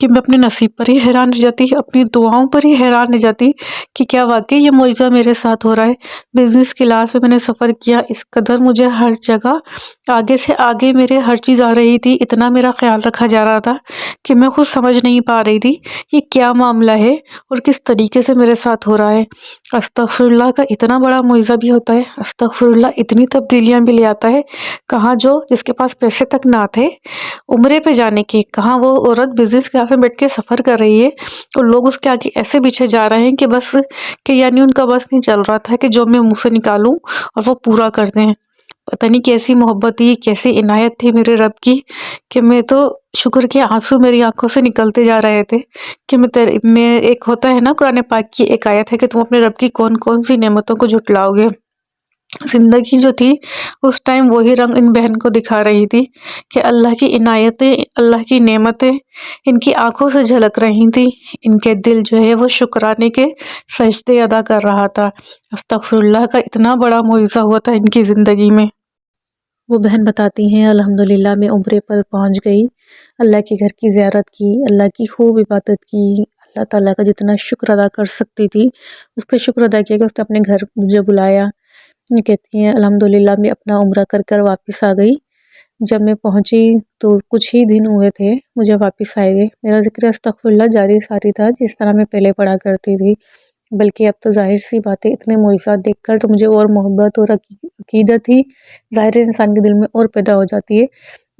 کہ میں اپنے نصیب پر ہی حیران رہ جاتی، اپنی دعاؤں پر ہی حیران رہ جاتی کہ کیا واقعی یہ معجزہ میرے ساتھ ہو رہا ہے۔ بزنس کلاس میں نے سفر کیا، اس قدر مجھے ہر جگہ آگے سے آگے میرے ہر چیز آ رہی تھی، اتنا میرا خیال رکھا جا رہا تھا کہ میں خود سمجھ نہیں پا رہی تھی یہ کیا معاملہ ہے اور کس طریقے سے میرے ساتھ ہو رہا ہے۔ استغفر اللہ کا اتنا بڑا معجزہ بھی ہوتا ہے، استغفر اللہ اتنی تبدیلیاں بھی لے آتا ہے۔ کہاں جو جس کے پاس پیسے تک نہ تھے عمرے پہ جانے کے، کہاں وہ عورت بزنس کلاس میں بیٹھ کے سفر کر رہی ہے اور لوگ اس کے آگے ایسے پیچھے جا رہے ہیں کہ بس کہ یعنی ان کا بس نہیں چل رہا تھا کہ جو میں منہ سے نکالوں اور وہ پورا کر دیں۔ پتہ نہیں کیسی محبت تھی، کیسی عنایت تھی میرے رب کی کہ میں تو شکر کے آنسو میری آنکھوں سے نکلتے جا رہے تھے کہ میں ایک ہوتا ہے نا قرآن پاک کی ایک آیت ہے کہ تم اپنے رب کی کون کون سی نعمتوں کو جھٹلاؤ گے۔ زندگی جو تھی اس ٹائم وہی رنگ ان بہن کو دکھا رہی تھی کہ اللہ کی عنایتیں، اللہ کی نعمتیں ان کی آنکھوں سے جھلک رہی تھی، ان کے دل جو ہے وہ شکرانے کے سجدے ادا کر رہا تھا۔ استغفر اللہ کا اتنا بڑا معجزہ ہوا تھا ان کی زندگی میں۔ وہ بہن بتاتی ہیں الحمدللہ میں عمرے پر پہنچ گئی، اللہ کے گھر کی زیارت کی، اللہ کی خوب عبادت کی، اللہ تعالیٰ کا جتنا شکر ادا کر سکتی تھی اس کا شکر ادا کیا کہ اس نے اپنے گھر مجھے بلایا۔ یہ کہتی ہیں الحمدللہ میں اپنا عمرہ کر کر واپس آ گئی۔ جب میں پہنچی تو کچھ ہی دن ہوئے تھے مجھے واپس آئے ہوئے، میرا ذکر استغفر اللہ جاری ساری تھا جس طرح میں پہلے پڑھا کرتی تھی، بلکہ اب تو ظاہر سی باتیں اتنے معجزات دیکھ کر تو مجھے اور محبت اور عقیدت ہی ظاہر انسان کے دل میں اور پیدا ہو جاتی ہے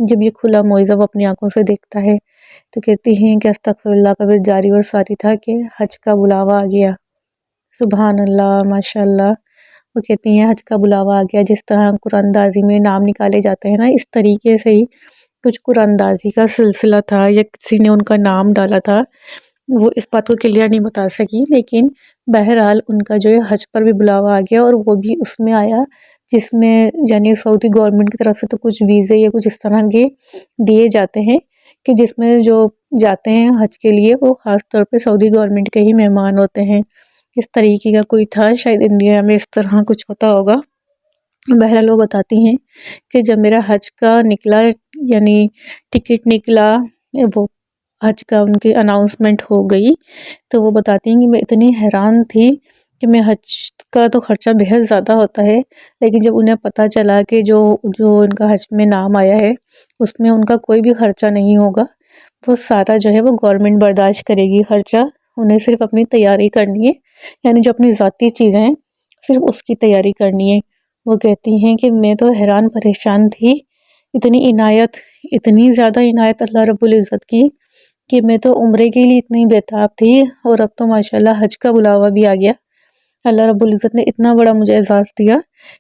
جب یہ کھلا معجزہ وہ اپنی آنکھوں سے دیکھتا ہے۔ تو کہتی ہیں کہ استغفر اللہ کا بھی جاری اور ساری تھا کہ حج کا بلاوا آ گیا۔ سبحان اللہ، ماشاء اللہ۔ وہ کہتی ہیں حج کا بلاوا آ گیا، جس طرح قرآن اندازی میں نام نکالے جاتے ہیں نا، اس طریقے سے ہی کچھ قرآن اندازی کا سلسلہ تھا یا کسی نے ان کا نام ڈالا تھا، وہ اس بات کو کلیئر نہیں بتا سکی، لیکن بہرحال ان کا جو ہے حج پر بھی بلاوا آ گیا، اور وہ بھی اس میں آیا جس میں یعنی سعودی گورنمنٹ کی طرف سے تو کچھ ویزے یا کچھ اس طرح کے دیے جاتے ہیں کہ جس میں جو جاتے ہیں حج کے لیے وہ خاص طور پہ سعودی گورنمنٹ کے ہی مہمان ہوتے ہیں۔ اس طریقے کا کوئی تھا، شاید انڈیا میں اس طرح کچھ ہوتا ہوگا۔ بہرحال وہ بتاتی ہیں کہ جب میرا حج کا نکلا یعنی ٹکٹ نکلا، وہ حج کا ان کی اناؤنسمنٹ ہو گئی، تو وہ بتاتی ہیں کہ میں اتنی حیران تھی کہ میں حج کا تو خرچہ بہت زیادہ ہوتا ہے، لیکن جب انہیں پتہ چلا کہ جو ان کا حج میں نام آیا ہے اس میں ان کا کوئی بھی خرچہ نہیں ہوگا، وہ سارا جو ہے وہ گورنمنٹ برداشت کرے گی خرچہ، انہیں صرف اپنی تیاری کرنی ہے، یعنی جو اپنی ذاتی چیزیں ہیں صرف اس کی تیاری کرنی ہے۔ وہ کہتی ہیں کہ میں تو حیران پریشان تھی، اتنی عنایت، اتنی زیادہ عنایت اللہ رب العزت کی کہ میں تو عمرے کے لیے اتنی بےتاب تھی، اور اب تو ماشاءاللہ حج کا بلاوا بھی آ گیا۔ اللہ رب العزت نے اتنا بڑا مجھے اعزاز دیا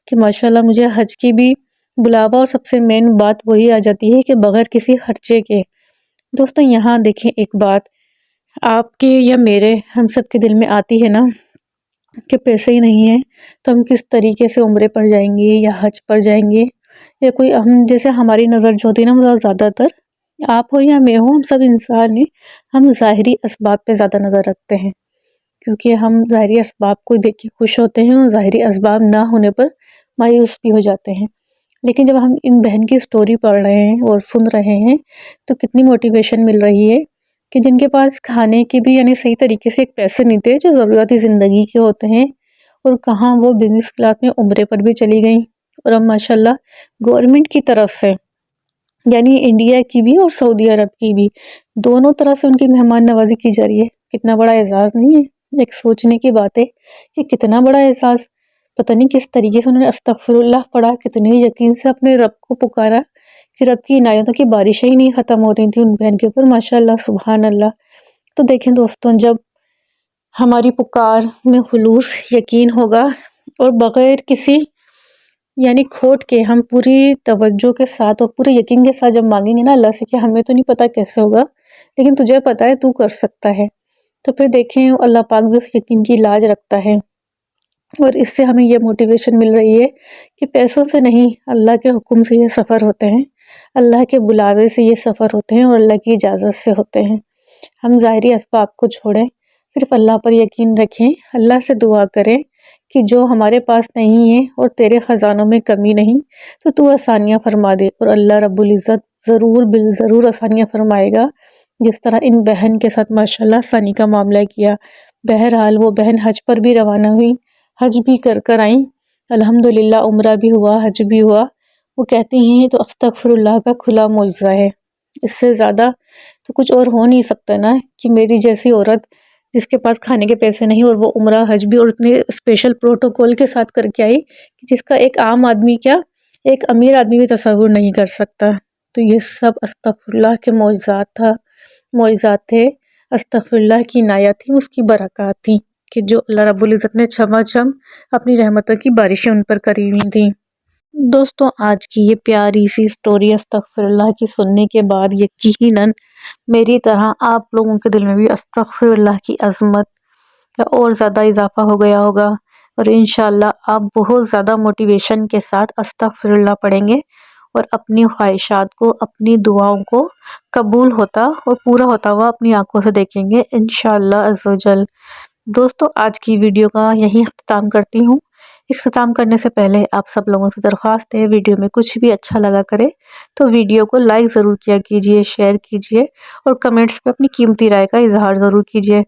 کہ ماشاءاللہ مجھے حج کی بھی بلاوا، اور سب سے مین بات وہی آ جاتی ہے کہ بغیر کسی خرچے کے۔ دوستو یہاں دیکھیں ایک بات آپ کے یا میرے، ہم سب کے دل میں آتی ہے نا کہ پیسے ہی نہیں ہیں تو ہم کس طریقے سے عمرے پر جائیں گے یا حج پر جائیں گے، یا کوئی ہم جیسے ہماری نظر جو ہوتی ہے نا زیادہ تر، آپ ہو یا میں ہوں، ہم سب انسان ہیں، ہم ظاہری اسباب پہ زیادہ نظر رکھتے ہیں، کیونکہ ہم ظاہری اسباب کو دیکھ کے خوش ہوتے ہیں اور ظاہری اسباب نہ ہونے پر مایوس بھی ہو جاتے ہیں۔ لیکن جب ہم ان بہن کی سٹوری پڑھ رہے ہیں اور سن رہے ہیں تو کتنی موٹیویشن مل رہی ہے کہ جن کے پاس کھانے کے بھی یعنی صحیح طریقے سے ایک پیسے نہیں تھے جو ضروریاتی زندگی کے ہوتے ہیں، اور کہاں وہ بزنس کلاس میں عمرے پر بھی چلی گئیں، اور اب ماشاءاللہ گورنمنٹ کی طرف سے یعنی انڈیا کی بھی اور سعودی عرب کی بھی دونوں طرح سے ان کی مہمان نوازی کی جا رہی ہے۔ کتنا بڑا اعزاز نہیں ہے؟ ایک سوچنے کی بات ہے کہ کتنا بڑا اعزاز، پتہ نہیں کس طریقے سے انہوں نے استغفر اللہ پڑھا، کتنے یقین سے اپنے رب کو پکارا کہ رب کی عنایتوں کی بارشیں ہی نہیں ختم ہو رہی تھیں ان بہن کے اوپر، ماشاءاللہ سبحان اللہ۔ تو دیکھیں دوستوں، جب ہماری پکار میں خلوص یقین ہوگا اور بغیر کسی یعنی کھوٹ کے ہم پوری توجہ کے ساتھ اور پورے یقین کے ساتھ جب مانگیں گے نا اللہ سے کہ ہمیں تو نہیں پتہ کیسے ہوگا لیکن تجھے پتہ ہے تو کر سکتا ہے، تو پھر دیکھیں اللہ پاک بھی اس یقین کی لاج رکھتا ہے، اور اس سے ہمیں یہ موٹیویشن مل رہی ہے کہ پیسوں سے نہیں، اللہ کے حکم سے یہ سفر ہوتے ہیں، اللہ کے بلاوے سے یہ سفر ہوتے ہیں، اور اللہ کی اجازت سے ہوتے ہیں۔ ہم ظاہری اسباب کو چھوڑیں، صرف اللہ پر یقین رکھیں، اللہ سے دعا کریں کہ جو ہمارے پاس نہیں ہے اور تیرے خزانوں میں کمی نہیں تو آسانیاں فرما دے، اور اللہ رب العزت ضرور بالضرور آسانیاں فرمائے گا، جس طرح ان بہن کے ساتھ ماشاءاللہ ثانی کا معاملہ کیا۔ بہرحال وہ بہن حج پر بھی روانہ ہوئی، حج بھی کر آئیں، الحمدللہ عمرہ بھی ہوا، حج بھی ہوا۔ وہ کہتی ہیں تو استغفر اللہ کا کھلا معجزہ ہے، اس سے زیادہ تو کچھ اور ہو نہیں سکتا نا، کہ میری جیسی عورت جس کے پاس کھانے کے پیسے نہیں اور وہ عمرہ حج بھی اور اتنے اسپیشل پروٹوکول کے ساتھ کر کے آئی، کہ جس کا ایک عام آدمی کیا ایک امیر آدمی بھی تصور نہیں کر سکتا۔ تو یہ سب استغفر اللہ کے معجزات تھے، استغفر اللہ کی عنایت تھی، اس کی برکات تھیں، کہ جو اللہ رب العزت نے چھما اپنی رحمتوں کی بارشیں ان پر کری ہوئی تھیں۔ دوستوں آج کی یہ پیاری سی سٹوری استغفر اللہ کی سننے کے بعد یقیناً میری طرح آپ لوگوں کے دل میں بھی استغفر اللہ کی عظمت کا اور زیادہ اضافہ ہو گیا ہوگا، اور انشاءاللہ آپ بہت زیادہ موٹیویشن کے ساتھ استغفر اللہ پڑھیں گے، اور اپنی خواہشات کو، اپنی دعاؤں کو قبول ہوتا اور پورا ہوتا ہوا اپنی آنکھوں سے دیکھیں گے انشاءاللہ عز و جل۔ دوستوں آج کی ویڈیو کا یہی اختتام کرتی ہوں۔ اختتام کرنے سے پہلے آپ سب لوگوں سے درخواست ہے، ویڈیو میں کچھ بھی اچھا لگا کرے تو ویڈیو کو لائک ضرور کیا کیجئے، شیئر کیجئے، اور کمنٹس پہ اپنی قیمتی رائے کا اظہار ضرور کیجئے۔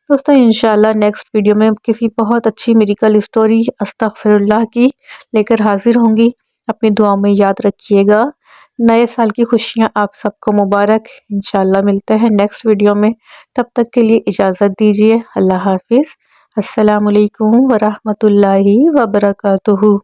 دوستوں انشاءاللہ نیکسٹ ویڈیو میں کسی بہت اچھی میریکل سٹوری استغفر اللہ کی لے کر حاضر ہوں گی۔ اپنی دعاؤں میں یاد رکھیے گا۔ نئے سال کی خوشیاں آپ سب کو مبارک۔ انشاءاللہ ملتے ہیں نیکسٹ ویڈیو میں، تب تک کے لیے اجازت دیجیے۔ اللہ حافظ۔ السلام علیکم ورحمۃ اللہ وبرکاتہ۔